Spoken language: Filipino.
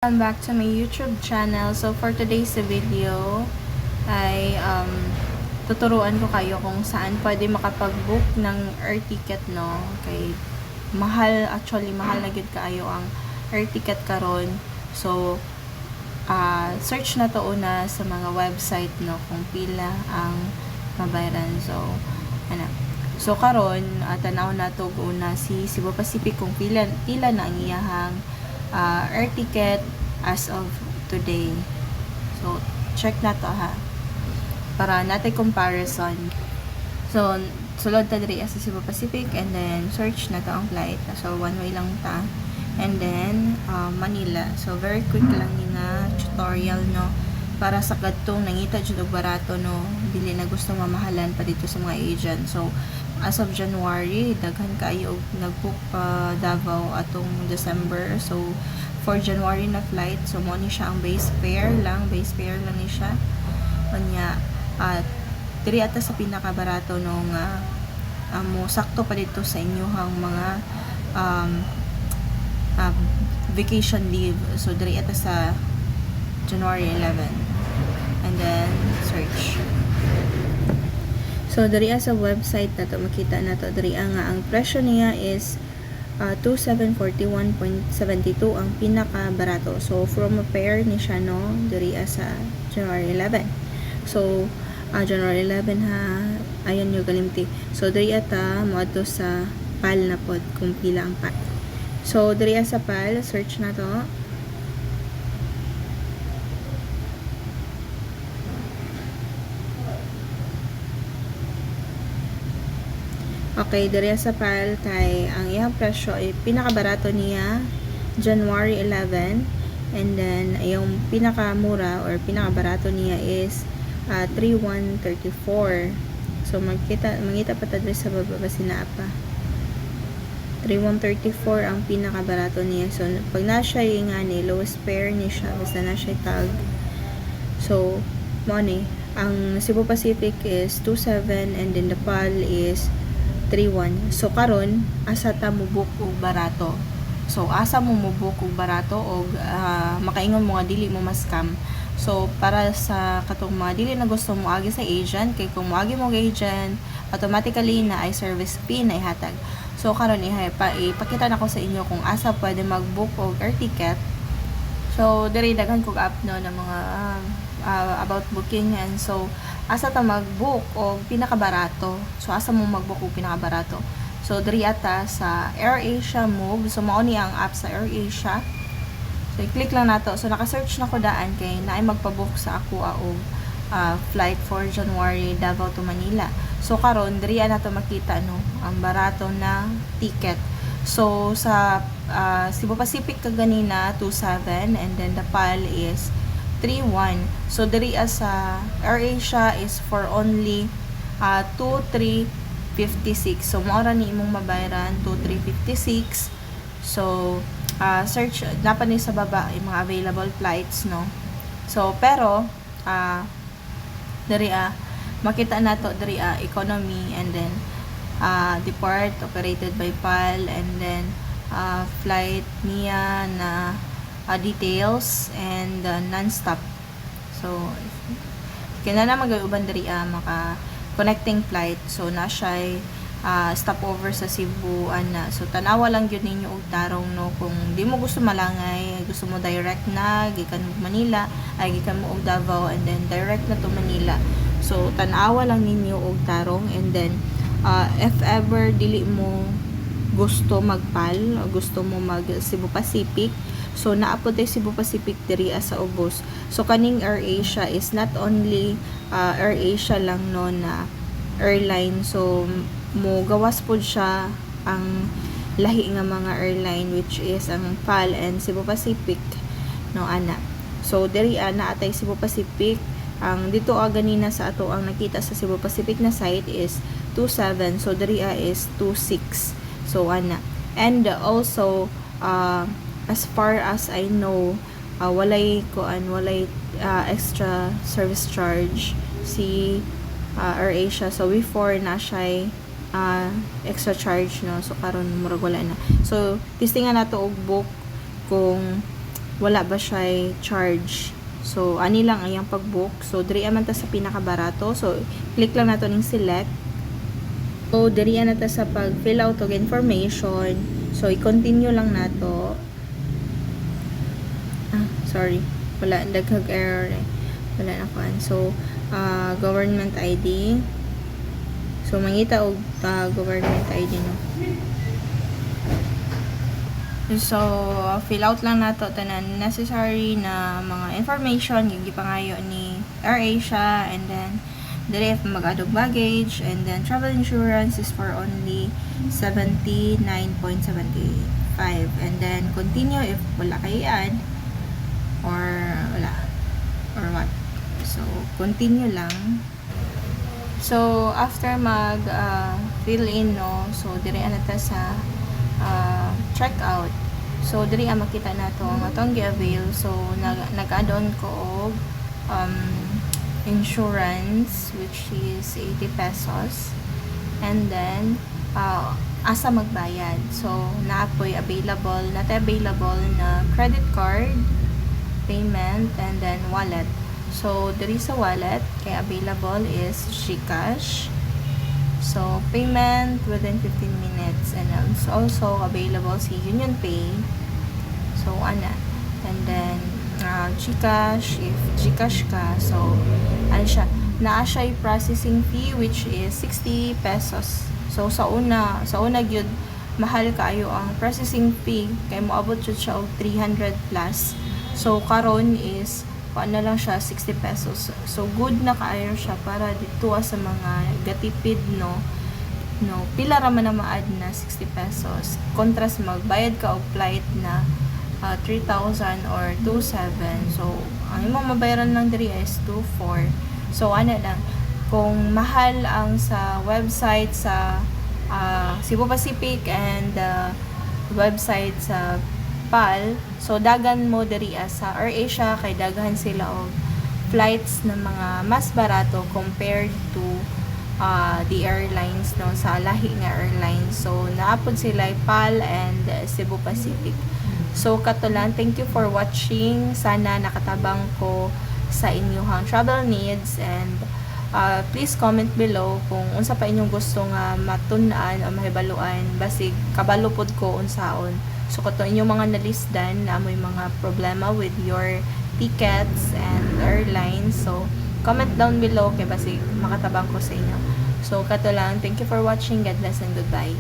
Welcome back to my YouTube channel. So for today's video ay tuturuan ko kayo kung saan pwede makapag-book ng air ticket, no? Kay mahal na gid kaayo ang air ticket karon. So search na to una sa mga website, no, kung pila ang mabayaran. So karon tanaw na to una si Cebu Pacific kung pila na ang iyahang air ticket as of today. So check na to ha, para natin comparison. So sulod ta diri sa Cebu Pacific and then search na to ang flight. So one way lang ta. And then Manila. So very quick lang ni nga tutorial, no, para sa kadtong nangita jud og barato, no, dili na gusto mamahalan pa dito sa mga agent. So as of January daghan kaayo og nagbook pa Davao atong December. So for January na flight, so mo ni siya ang base fare lang ni siya. Kanya diri ata sa pinakabarato, no, nga mo sakto pa dito sa inyohang mga vacation leave. So diri ata sa January 11. And then search. So diri sa website na to makita na to diri nga ang presyo niya is 2741.72 ang pinaka barato. So from a pair ni siya, no, diri sa January 11. So January 11 ha, ayan yung kalimti. So diri ata mo ato sa PAL na pod kung pila ang PAL. So diri sa PAL search na to. Okay, diri sa PAL kay ang iyang presyo ay pinakabarato niya January 11, and then yung pinakamura or pinakabarato niya is 3134. So mangita pa ta diri sa baba ba sinapa. 3134 ang pinakabarato niya. So pag na siya yung ni lowest fare ni siya, basta na siya tag. So mo ni ang Cebu Pacific is 27 and then the PAL is 3-1. So karon asa ta mo book og barato. So asa mo book og barato og makaingon mo nga dili mo ma-scam. So para sa katong mga dili na gusto mo agi sa agent, kay kung moagi mo agent automatically na ay service fee na ihatag. So karon ipakita na ko sa inyo kung asa pwede mag-book og air ticket. So diri daghan kog app, no, na mga about booking, and so asa ta mag-book og pinakabarato. So asa mo mag-book og pinakabarato. So diri ata sa AirAsia Move. So mao ni ang app sa AirAsia. So i-click lang nato. So naka-search na ko daan kay naay magpa-book sa ako og flight for January Davao to Manila. So karon diri na to makita, no, ang barato na ticket. So sa Cebu Pacific kaganina 27 and then the PAL is 3-1. So diri sa AirAsia is for only 2,356. So mao ra ni imong mabayaran 2,356. So search dapat ni sa baba yung mga available flights, no. So pero diri makita nato diri economy, and then depart operated by PAL, and then flight niya na details and non-stop. So kina na mag-uban diri maka connecting flight. So na siya stopover sa Cebu ana. So tanawa lang gyud ninyo og tarong, no, kung di mo gusto malangay, gusto mo direct na gikan mo Manila, ay gikan mo og Davao and then direct na to Manila. So tanawa lang ninyo og tarong, and then if ever dili mo gusto mag-PAL o gusto mo mag Cebu Pacific, so naapod tay Cebu Pacific diri sa ubos. So kaning AirAsia is not only AirAsia lang, no, na airline. So mo gawas pod siya ang lahi nga mga airline, which is ang PAL and Cebu Pacific, no, ana. So diri na atay Cebu Pacific. Ang dito ganina sa ato ang nakita sa Cebu Pacific na site is 27. So diri is 26. So ana. And also as far as I know, walay extra service charge si AirAsia. So before na siya extra charge, no. So karon murag wala na. So testingan nato og book kung wala ba siya charge. So ani lang ang iyang pag-book. So diri man ta sa pinakabarato. So click lang nato ning select. So diri na ta sa pag fill out og information. So i-continue lang nato. Sorry, wala, daghag error eh. Wala na kuan. So government ID. So mangita og government ID no. So fill out lang nato tanan necessary na mga information yung gipangayo ni AirAsia, and then diri mag-add og baggage, and then travel insurance is for only 79.75, and then continue if wala kay add or wala or what. So continue lang. So after mag fill in no, so diri ana ta sa check out. So diri ang makita nato ang atong gi-avail. So nag-add on ko og insurance, which is 80 pesos, and then asa magbayad. So naapoy available na credit card payment, and then wallet. So diri sa wallet kay available is GCash. So payment within 15 minutes, and it's also available si Union Pay. So ana, and then GCash if GCash ka. So ano siya, naa siya processing fee which is 60 pesos. So sa una gyud mahal kaayo ang processing fee kay moabot jud siya og 300 plus. So karon is na lang siya 60 pesos. So good na kaayo siya para dito sa mga gatipid no. Pila ra man na ma-add na 60 pesos. Kontras magbayad ka og flight na 3,000 or 2,700. So ang imong mabayaran lang diri is 2,400. So ano lang, kung mahal ang sa website sa Cebu Pacific and website sa PAL, so dagan mo diri sa AirAsia kay daghan sila og flights na mga mas barato compared to the airlines no, sa lahi nga airlines. So naapod sila PAL and Cebu Pacific. So kato lang, thank you for watching. Sana nakatabang ko sa inyong travel needs, and please comment below kung unsa pa inyong gusto nga matun-an o mahibaluan, basig kabalo pod ko unsaon. So kato inyong mga nalisdan na may mga problema with your tickets and airlines, so comment down below kay basig makatabang ko sa inyo. So kato lang, thank you for watching. God bless and goodbye.